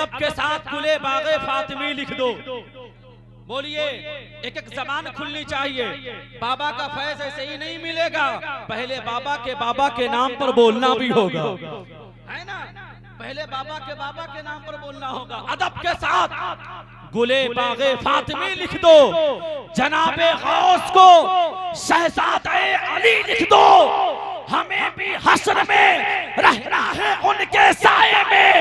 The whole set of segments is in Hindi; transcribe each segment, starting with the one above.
अदब के साथ गुले बागे फातिमी लिख दो। बोलिए, एक एक जबान खुलनी चाहिए। बाबा का फैज ऐसे ही नहीं मिलेगा, पहले बाबा के नाम पर बोलना भी होगा, है ना। पहले बाबा के नाम पर बोलना होगा। अदब के साथ गुले बागे फातिमी लिख दो, जनाबे गौस को शहजादे अली लिख दो। हमें भी हश्र में रहना है उनके साए में,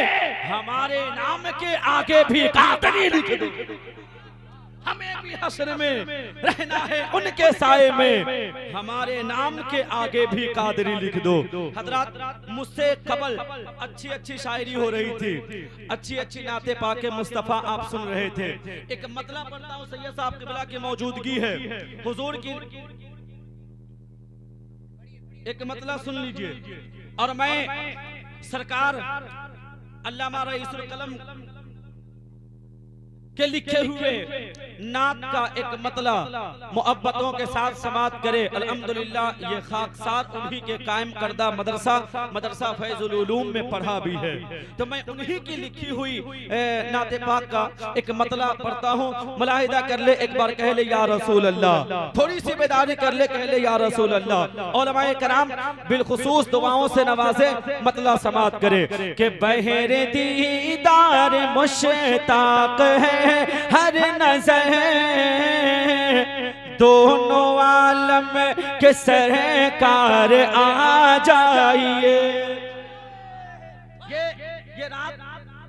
हमारे नाम के आगे भी कादरी लिख दो। हमें भी हश्र में रहना है उनके साए में, हमारे नाम के आगे भी कादरी लिख दो। हजरात, मुझसे कबल अच्छी अच्छी शायरी हो रही थी, अच्छी अच्छी नाते पाके मुस्तफा आप सुन रहे थे। एक मतला पढ़ता हूँ, सैयद साहब क़िबला की मौजूदगी है, हुजूर की एक मतला सुन लीजिए। और मैं सरकार अल्लामा रईसुल कलम के लिखे हुए नात का एक मतला मोहब्बतों के साथ समात करे। अल्हम्दुलिल्लाह ये खाकसार उन्हीं के कायम करदा मदरसा फैजुल उलूम में पढ़ा भी है, तो मैं उन्हीं की लिखी हुई नाते पाक का एक मतला पढ़ता हूँ। मुलाहिदा कर ले, एक बार कह ले या रसूल अल्लाह, थोड़ी सी बेदारी कर ले, कह ले या रसूल अल्लाह। उलमाए कराम बिलखुसूस दुआओं से नवाजे, मतला समात करे कि बहरे दीदार मुश्ताक है हर नजर, दोनों आलम के सरकार आ जाइए। ये रात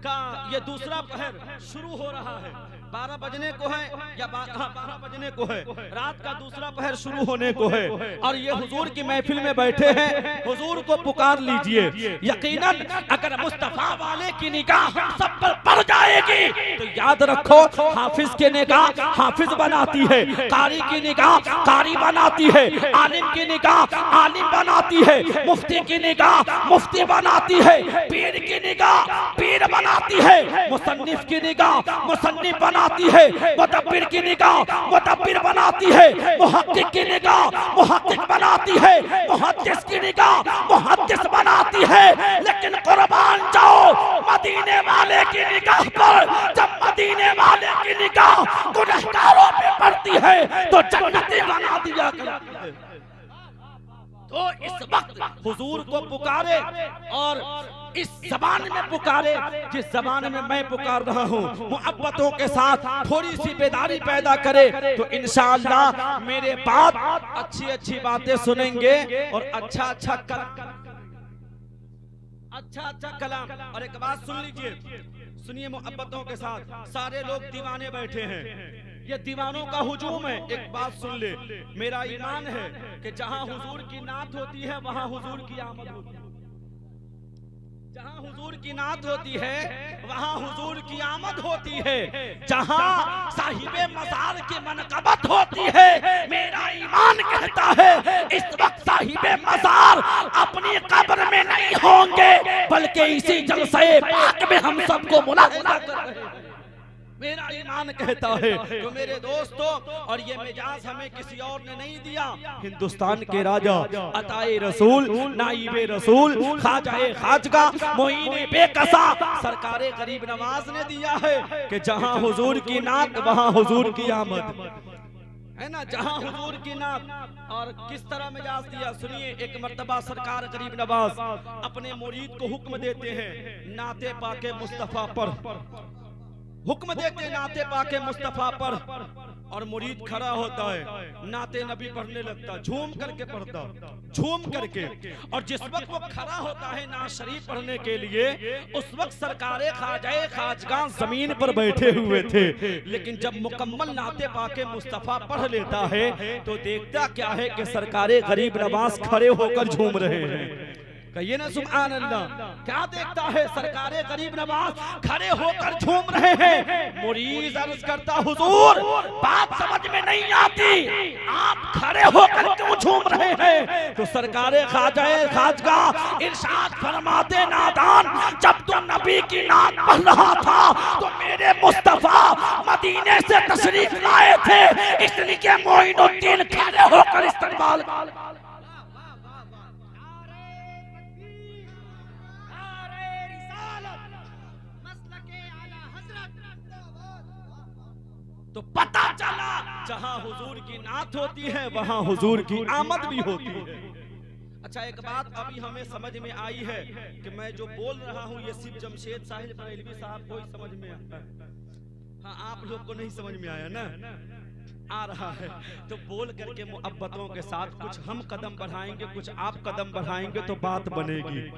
का ये दूसरा पहर शुरू हो रहा है, 12 बजने को है या 12 बजने को है, रात का दूसरा पहर शुरू होने को है। और ये हुजूर की महफिल में बैठे हैं, हुजूर को पुकार लीजिए। यकीनन अगर मुस्तफा वाले की निगाह हम सब पर पड़ जाएगी तो याद रखो, हाफिज की निगाह हाफिज बनाती है, कारी की निगाह कारी बनाती है, आलिम की निगाह आलिम बनाती है, मुफ्ती की निगाह मुफ्ती बनाती है, पीर की निगाह पीर बनाती है, मुसन्निफ की निगाह मुसन्निफ बनाती है, मुदब्बिर की निगाह मुदब्बिर बनाती है, मुहक्किक की निगाह मुहक्किक बनाती है, मुहद्दिस की निगाह मुहद्दिस बनाती है। लेकिन कुर्बान जाओ मदीने वाले की निगाह पर, जब मदीने वाले की निगाह गुनहगारों पे पड़ती है तो जन्नती बना दिया करती है। तो इस वक्त हुजूर को पुकारे और इस जबान में पुकारे जिस जबान में मैं पुकार रहा हूँ, मोहब्बतों के साथ थोड़ी सी बेदारी पैदा करे तो इंशाअल्लाह मेरे बाद अच्छी अच्छी बातें सुनेंगे और अच्छा अच्छा कलाम। और एक बात सुन लीजिए, सुनिए मोहब्बतों के साथ, सारे लोग दीवाने बैठे हैं, ये दीवानों का हुजूम है। एक बात सुन ले, मेरा ईमान है कि जहां हुजूर की नात होती है वहां हुजूर की आमद होती है, जहां हुजूर की नात होती है वहां हुजूर की आमद होती है, जहां साहिबे मज़ार की मनक़बत होती है। मेरा ईमान कहता है इस वक्त साहिबे मज़ार अपनी कब्र में नहीं होंगे, बल्कि इसी जलसे पाक में हम सबको मुलाहिज़ा कर रहे हैं। मेरा ईमान कहता है। तो मेरे दोस्तों, और ये मिजाज हमें किसी और ने नहीं दिया, हिंदुस्तान के राजा अताए रसूल नाइबे रसूल खाजाए खाजगा मोइने बेकसा सरकारे गरीब नवाज ने दिया है कि जहां हुजूर की नात वहां हुजूर की आमद है ना, जहां हुजूर की नात। और किस तरह मिजाज दिया सुनिए। एक मर्तबा सरकार गरीब नवाज अपने मुरीद को हुक्म देते हैं नाते पाके मुस्तफा पर, हुक्म देते नाते पाके मुस्तफा पर, और मुरीद खड़ा होता है, नाते नबी पढ़ने लगता, झूम करके पढ़ता, झूम करके। और जिस वक्त वो खड़ा होता है नात शरीफ पढ़ने के लिए, उस वक्त सरकारे खाजाए खाजगां जमीन पर बैठे हुए थे। लेकिन जब मुकम्मल नाते पाके मुस्तफा पढ़ लेता है तो देखता क्या है कि सरकारे गरीब नवाज खड़े होकर झूम रहे हैं। कहिए ना सुभान अल्लाह। क्या देखता है? सरकारे गरीब नवाज खड़े होकर झूम रहे हैं। मुरीद अर्ज करता, हुजूर बात समझ में नहीं आती, आप खड़े होकर क्यों झूम रहे हैं? तो सरकारे खाजाए खाजगा इरशाद फरमाते, नादान जब तो नबी की नात पढ़ रहा था तो मेरे मुस्तफा मदीने से तशरीफ लाए थे, इसलिए मोइनुद्दीन खड़े होकर इस्तकबाल। तो पता चला जहां हुजूर की नात होती है वहां हुजूर की आमद भी होती है। अच्छा, एक बात अभी हमें समझ में आई है कि मैं जो बोल रहा हूँ ये सिर्फ जमशेद साहिल बरेलवी साहब को ही समझ में आता है। हाँ, आप लोग को नहीं समझ में आया ना? आ रहा है तो बोल करके मुहब्बतों के साथ कुछ हम कदम बढ़ाएंगे, कुछ आप कदम बढ़ाएंगे तो बात बनेगी,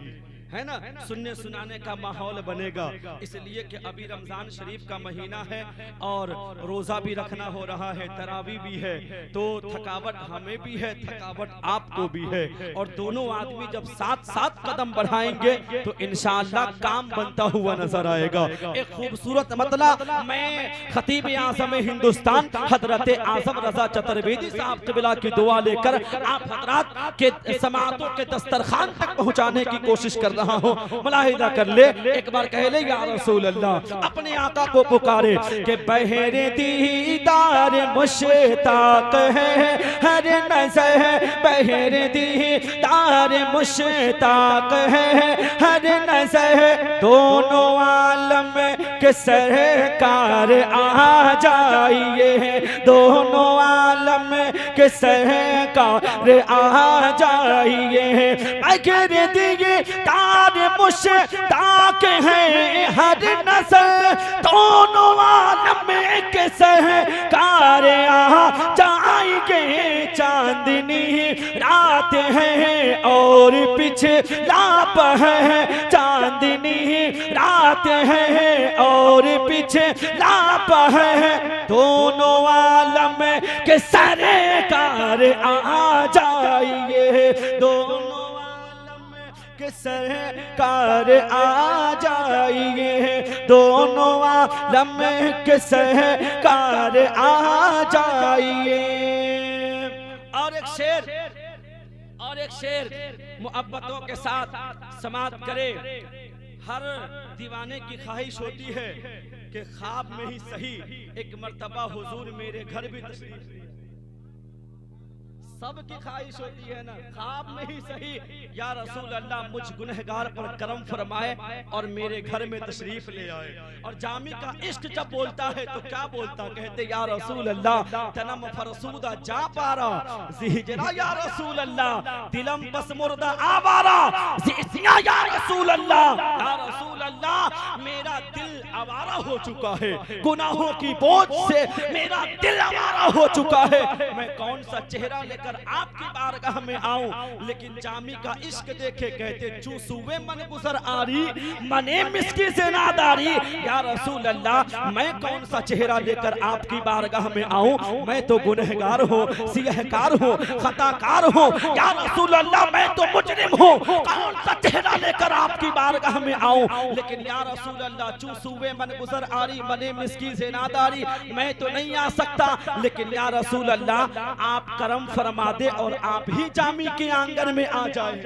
है ना? सुनने सुनाने का माहौल बनेगा। इसलिए कि अभी रमजान शरीफ का महीना है और रोजा भी रखना हो रहा है, तरावी भी है, तो थकावट हमें भी है, थकावट आपको भी है, और दोनों आदमी जब साथ साथ कदम बढ़ाएंगे तो इंशाअल्लाह काम बनता हुआ नजर आएगा। एक खूबसूरत मतला मैं खतीब आज़म हिंदुस्तान हजरत आज़म रजा चतुर्वेदी साहब क़िबला की दुआ लेकर आप हजरात के समाअतों के दस्तरखान तक पहुंचाने की कोशिश कर रहा हूँ। मुलाहिजा कर ले, एक बार कह ले या रसूल अल्लाह, अपने आका को पुकारे कि बहरे दीदार मुश्ताक है हर नज़र, बहरे दीदार मुश्ताक है हर नज़र, दोनों आलम के सरकार आ जाइए, दोनों आलम के सरकार आ जाइए, बहरे दीदार मुश्ताक है हर नज़र, दोनों आलम के सरकार आ जाएंगे, चांदनी रात है और पिछला पहर, चांदनी रात है और पिछला पहर, दोनों आलम के सरकार आ जाइए, दोनों के सरकार आ जाइए, दोनों आलम के सरकार आ जाइए। और एक शेर मुहब्बतों के साथ समाप्त करे। हर दीवाने की ख्वाहिश होती है कि ख्वाब में ही सही एक मर्तबा हुजूर मेरे घर भी तशरीफ, सबकी ख्वाहिश होती है ना, ख्वाब में ही सही या रसूल अल्लाह मुझ गुनहगार पर करम फरमाए और मेरे घर में तशरीफ ले आए। और जामी का इश्क जब बोलता है तो क्या बोलता, कहते या रसूल अल्लाह तनम फरसूदा जा पारा जिहजरा, या रसूल अल्लाह दिलम बस मुर्दा आवारा जिहजिया, या रसूल अल्लाह, या रसूल अल्लाह मेरा दिल आवारा हो चुका है, गुनाहों की बोझ से मेरा दिल आवारा हो चुका है, मैं कौन सा चेहरा लेकर आपकी बारगाह में आऊं। लेकिन जामी का इश्क देखे कहते चूसुए मन गुजर आरी मने मिस्की से नादारी, या रसूल अल्लाह मैं कौन सा चेहरा लेकर आपकी बारगाह में आऊं, मैं तो गुनहगार हूं, सियहकार हूं, खताकार हूं, या रसूल अल्लाह मैं तो मुजरिम हूं, कौन सा चेहरा लेकर आपकी बारगाह में आऊं। लेकिन या रसूल अल्लाह चूसुए मन गुजर आरी मने मिस्की से नादारी, मैं तो नहीं आ सकता, लेकिन या रसूल अल्लाह आप करम फरमा दे और आप ही जामी के आंगन में आ जाए।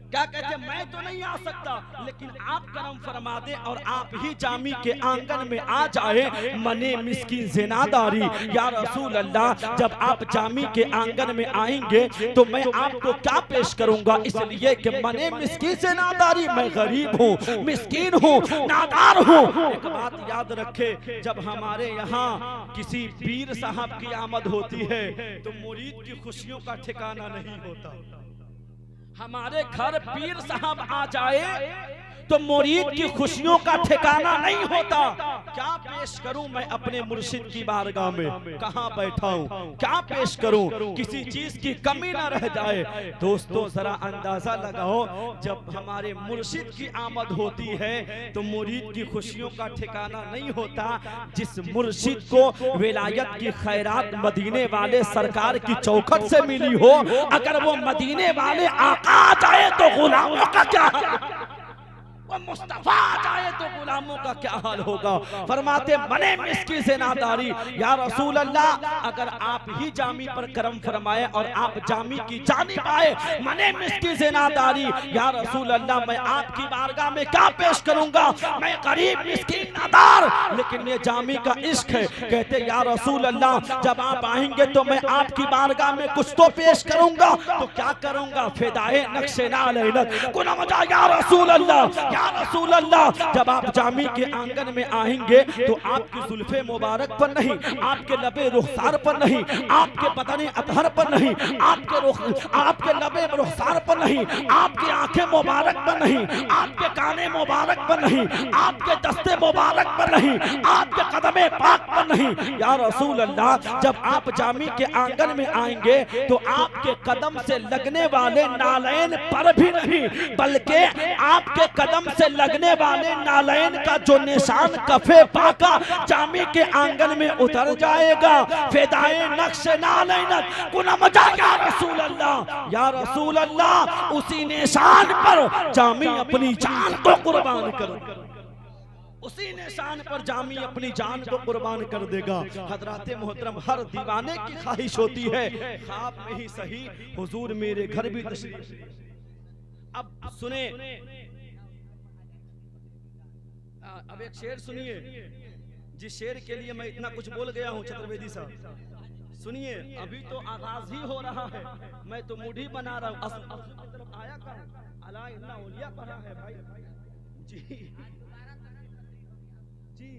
क्या कहते, मैं तो नहीं आ सकता लेकिन आप करम फरमा दे और आप ही जामी के आंगन में आ जाए, मने मिस्कीन ज़िनादारी, या रसूल अल्लाह जब आप जामी के आंगन में आएंगे तो मैं आपको क्या पेश करूंगा, इसलिए कि मने मिस्कीन ज़िनादारी, मैं गरीब हूँ, मिस्कीन हूँ, नादार हूँ। एक बात याद रखे, जब हमारे यहाँ किसी पीर साहब की आमद होती है तो मुरीद की खुशियों का ठिकाना नहीं होता। हमारे घर पीर साहब आ जाए तो मुरीद की खुशियों का ठिकाना नहीं होता। क्या पेश करूं मैं अपने मुर्शिद की बारगाह में, कहां बैठा हूं, क्या पेश करूं, किसी चीज की कमी ना रह जाए। दोस्तों जरा अंदाजा लगाओ, जब हमारे मुर्शिद की आमद होती है तो मुरीद की खुशियों का ठिकाना नहीं होता। जिस मुर्शिद को विलायत की खैरात मदीने वाले सरकार की चौखट से मिली हो, अगर वो मदीने वाले आका आ जाए तो गुलामों का क्या, वो मुस्तफा आ जाए तो गुलामों का क्या हाल होगा। फरमाते मने मिस्की से नादारी, या रसूल अल्लाह अगर आप ही जामी पर करम फरमाए और आप जामी की जानिब आए, मने मिस्की से नादारी, या रसूल अल्लाह मैं आपकी बारगाह में क्या पेश करूंगा, मैं गरीब मिस्कीन नादार, लेकिन ये जामी का इश्क है। कहते या रसूल अल्लाह जब आप आएंगे तो मैं आपकी बारगाह में कुछ तो पेश करूंगा, तो क्या करूंगा? फिदाए नक्शे नालैनत कुना मजा या रसूल अल्लाह, या रसूल अल्लाह। जब आप जामी के आंगन में आएंगे तो आपकी जुल्फे मुबारक पर नहीं, आपके लबे रुखसार पर नहीं, आपके बदने अतहर पर नहीं, आपके लबे रुखसार पर नहीं, आपकी आंखें मुबारक पर नहीं, आपके काने मुबारक पर नहीं, आपके दस्ते मुबारक पर नहीं, आपके कदमे पाक पर नहीं। या रसूल अल्लाह जब आप जामी के आंगन में आएंगे तो आपके कदम से लगने वाले नालैन पर भी नहीं, बल्कि आपके कदम से लगने वाले नालैन का जो निशान कफे पाका जामी के आंगन में उतर जाएगा। फिदाए नक्श नालैनत कुना मजा या रसूल अल्लाह, या रसूल अल्लाह उसी निशान पर जामी अपनी जान को कुर्बान कर, उसी निशान पर जामी अपनी जान को कुर्बान कर देगा। हजराते मोहतरम हर दीवाने की ख्वाहिश होती है ख्वाब में ही सही हुजूर मेरे घर भी तशरीफ। अब सुने, अब एक शेर सुनिए, जिस शेर के लिए मैं इतना कुछ बोल गया हूँ चतुर्वेदी साहब, सुनिए। अभी तो आगाज ही हो रहा है, मैं तो मूडी बना रहा हूँ। आया कहाँ अला इन्ना औलिया पढ़ा है भाई जी जी,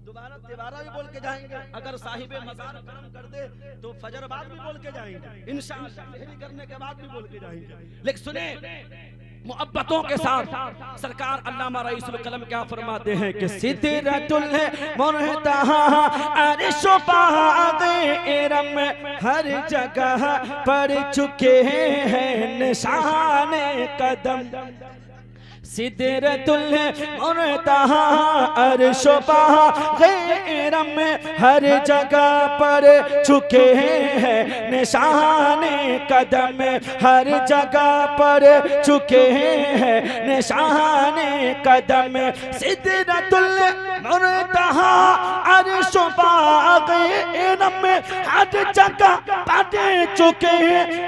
दोबारा तिबारा भी बोल के जाएंगे। अगर साहिबे मज़ार करम कर दे तो फजर बाद भी बोल के जाएंगे, इंशाअल्लाह सहरी करने के बाद भी बोल के जाएंगे। लेकिन सुने मुहब्बतों के साथ सरकार अल्लामा रईसुल कलम क्या फरमाते हैं कि सिदरतुल मुनतहा अर्श बाग़-ए-रम हर जगह पर चुके हैं निशाने कदम। सिदरतुल मुनतहा अर्श बाग़-ए-रम हर जगह पर चुके हैं निशाने कदम, हर जगह पर चुके हैं निशाने कदम। सिदरतुल मुनतहा अर्श बाग़-ए-रम हर जगह पर चुके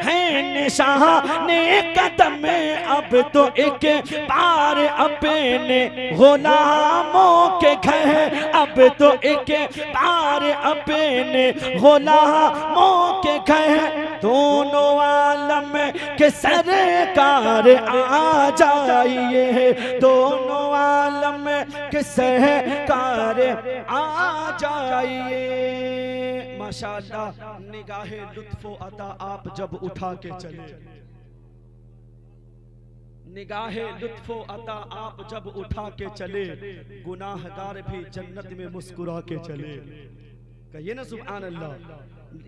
हैं निशाने कदम। अब तो एक बार अपने गुलामों के घर, अब तो एक बार अपने गुलामों के घर दोनों आलम के सरकार आ जाइए, दोनों आलम के सरकार आ जाइए। माशाअल्लाह निगाहे लुत्फ़ो अता आप जब उठा के चले, निगाहे लुत्फ़ो अता आप जब उठा के चले, गुनाहगार भी जन्नत में मुस्कुरा के चले। कहिए ना सुभान अल्लाह।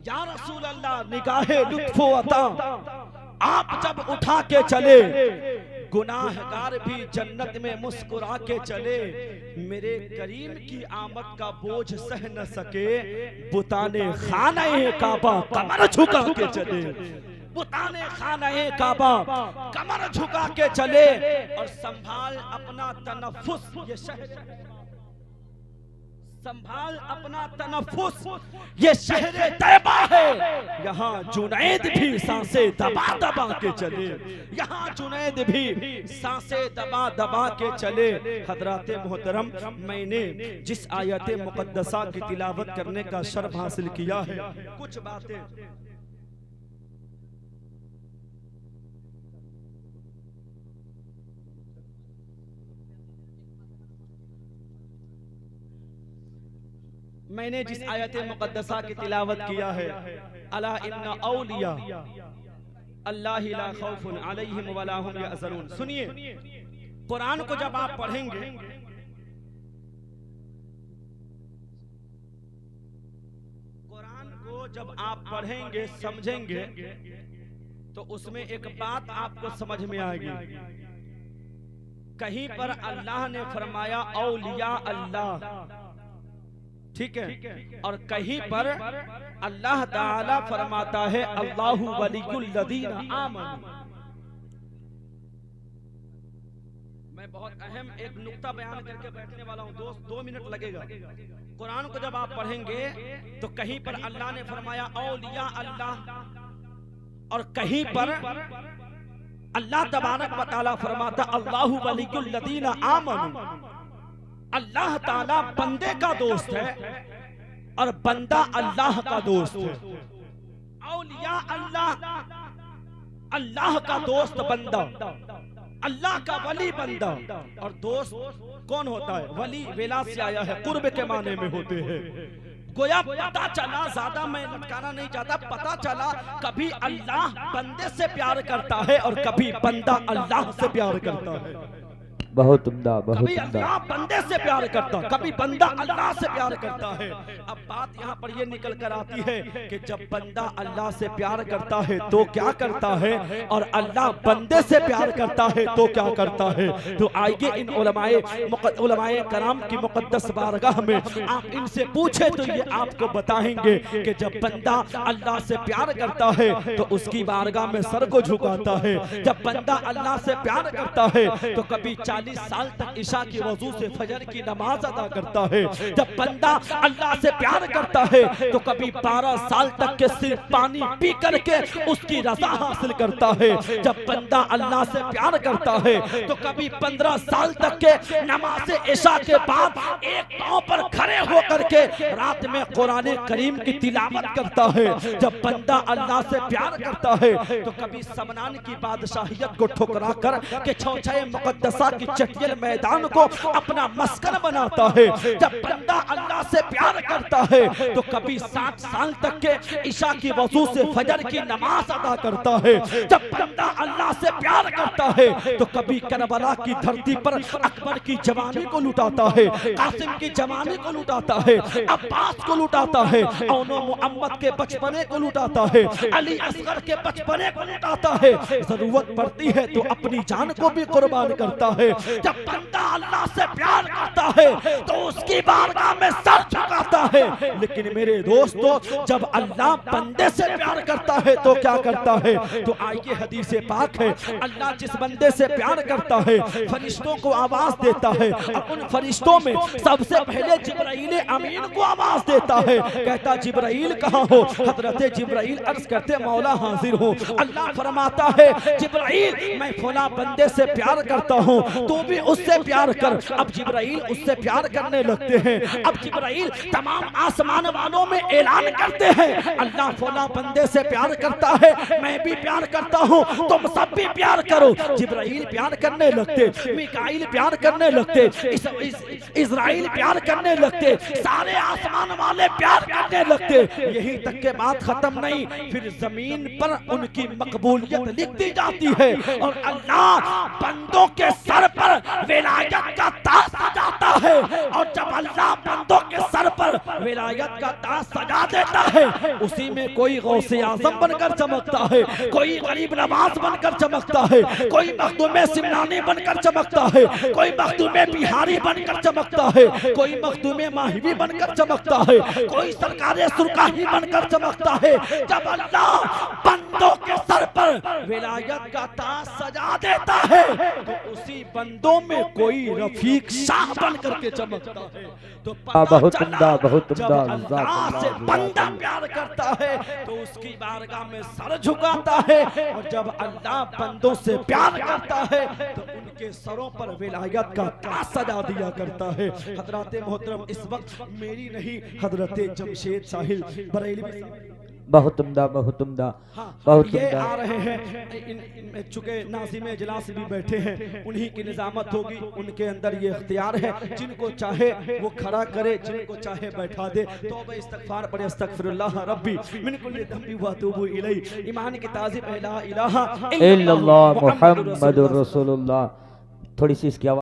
या रसूल अल्लाह निगाहे लुत्फ़ो अता आप जब उठा के चले, गुनाहगार भी जन्नत में मुस्कुरा के चले। मेरे करीम की आमद का बोझ सह न सके, बुताने खाने काबा कमर झुका के चले, बुताने खाने काबा कमर झुका के चले। और संभाल अपना तनफ्फुस, ये शहर संभाल अपना तनफ्फुस, ये शहरे तैबा है, यहाँ जुनैद भी सांसें दबा दबा के चले, यहाँ जुनैद भी सांसें दबा दबा के चले। हजराते मोहतरम मैंने जिस आयत मुक़द्दसा की तिलावत करने का शर्फ हासिल किया है, कुछ बातें मैंने जिस आयत मुक़द्दसा की तिलावत किया है, अला इन्ना औलिया अल्लाह ला खौफुन अलैहिम वला हुम यहज़नून। सुनिए, कुरान को जब आप पढ़ेंगे, कुरान को जब आप पढ़ेंगे समझेंगे तो उसमें एक बात आपको समझ में आएगी। कहीं पर अल्लाह ने फरमाया औलिया अल्लाह, ठीक है, और कहीं पर अल्लाह ताला फरमाता है अल्लाहु वलियुल लदीना आमनू। मैं बहुत अहम एक नुक्ता बयान करके बैठने वाला हूँ दोस्त, 2 मिनट लगेगा। कुरान को जब आप पढ़ेंगे तो कहीं पर अल्लाह ने फरमाया औलिया अल्लाह, और कहीं पर अल्लाह तबारक व तआला फरमाता अल्लाहु वलियुल लदीना आमनू। अल्लाह ताला बंदे का दोस्त है और बंदा अल्लाह का दोस्त है। औलिया अल्लाह, अल्लाह का दोस्त बंदा, अल्लाह का वली बंदा। और दोस्त कौन होता है? वली वेला से आया है, कुर्ब के माने में होते हैं। गोया पता चला, ज्यादा मैं लटकाना नहीं चाहता, पता चला कभी अल्लाह बंदे से प्यार करता है और कभी बंदा अल्लाह से प्यार करता है। बहुत उम्दा, बहुत कभी अल्लाह बंदे से प्यार करता, कभी बंदा अल्लाह से प्यार करता है। अब बात यहाँ पर ये निकल कर आती है कि जब बंदा अल्लाह से प्यार करता है तो क्या करता है, और अल्लाह बंदे से प्यार करता है तो क्या करता है। तो आइए इन उलमाए कराम की मुकद्दस बारगाह में आप इनसे पूछे तो ये आपको बताएंगे कि जब बंदा अल्लाह से प्यार करता है तो उसकी बारगाह में सर को झुकाता है। जब बंदा अल्लाह से प्यार करता है तो कभी 40 साल तक इशा की वजू से फजर की नमाज अदा करता है। जब बंदा अल्लाह से प्यार करता है तो कभी 12 साल तक के सिर्फ पानी पी करके उसकी रजा हासिल करता है। जब बंदा अल्लाह से प्यार करता है तो कभी 15 साल तक के नमाज इशा के बाद एक पांव पर खड़े होकर के रात में कुरान करीम की तिलावत करता है। जब बंदा अल्लाह से प्यार करता है तो कभी समनान की बादशाहियत को ठुकरा कर के छौछाए मुकद्दसा की चटियल मैदान को अपना मस्कन बनाता है। जब बंदा अल्लाह से प्यार करता है तो कभी 60 साल तक के इशा की वजू से फजर की नमाज अदा करता है। जब बंदा अल्लाह से प्यार करता है तो कभी करबला की धरती पर अकबर की जवानी को लुटाता है, कासिम की जवानी को लुटाता है, अब्बास को लुटाता है, औनो मुहम्मद के बचपने को लुटाता है, अली असगर के बचपने को लुटाता है। जरूरत पड़ती है तो अपनी जान को भी कुर्बान करता है। जब बंदा अल्लाह से प्यार करता है तो उसकी बारगाह में सर झुकाता है। लेकिन मेरे दोस्तों, जब अल्लाह बंदे से प्यार करता है तो क्या करता है? तो आइए हदीस पाक है, अल्लाह जिस बंदे से प्यार करता है फरिश्तों को आवाज देता है। और उन फरिश्तों में सबसे पहले जिब्राइल अमीन को आवाज देता है, कहता जिब्राइल कहाँ हो? हजरत जिब्राइल अर्ज करते मौला हाजिर हूँ। अल्लाह फरमाता है जिब्राइल मैं फला बंदे से प्यार करता हूँ, तू भी उससे प्यार कर। अब जिब्राइल उससे प्यार करने लगते हैं। अब जिब्राइल तमाम आसमान वालों में ऐलान करते हैं अल्लाह फला बंदे से प्यार करता है, मैं भी प्यार करता हूँ, तुम सब भी प्यार करो। जिब्राइल प्यार करने लगते, मिकाईल प्यार करने लगते, इज़राइल प्यार करने लगते, सारे आसमान वाले प्यार करने लगते। यही तक के बात खत्म नहीं, फिर जमीन पर उनकी मकबूलियत लिख दी जाती है और अल्लाह बंदों के सर पर विलायत का ताज सजाता है। और जब अल्लाह बंदों के सर पर विलायत का ताज सजा देता है, उसी में कोई गौसे आजम बनकर चमकता है, कोई गरीब नवाज बनकर चमकता है, कोई मखदूमे सिमनानी बनकर चमकता है, कोई मखदूमे बिहारी बनकर चमकता है, कोई मखदूमे माहिवी बनकर चमकता है, कोई सरकारे सुरकाही बनकर चमकता है। जब अल्लाह बंदों के सर पर विलायत का ताज सजा देता है तो उसी बंदों में कोई रफीक शाह बन करके चमकता है। तो बहुत उम्दा, बहुत उम्दा। अल्लाह से बंदा प्यार करता है तो उसकी बारगाह में सर झुकाता है, और जब अल्लाह बंदों से प्यार करता है तो उनके सरों पर विलायत का ताज सजा दिया करता है। हजरत मोहतरम इस वक्त मेरी नहीं, हजरत जमशेद साहिल बरेलवी बहुत उम्दा, बहुत उम्दा, बहुत उम्दा। आ रहे हैं, चुके नाज़िम इजलास भी बैठे हैं, उन्हीं की निजामत होगी, उनके अंदर ये इख्तियार है, जिनको चाहे वो खड़ा करे, जिनको चाहे बैठा दे। तौबा इस्तगफार पढ़े, अस्तगफिरुल्लाह रब्बी मिन कुल्ली ज़ंबि व अतूबु इलैहि। ईमान की ताज़ीब ला इलाहा इल्लल्लाह मुहम्मदुर रसूलुल्लाह। थोड़ी सी इसकी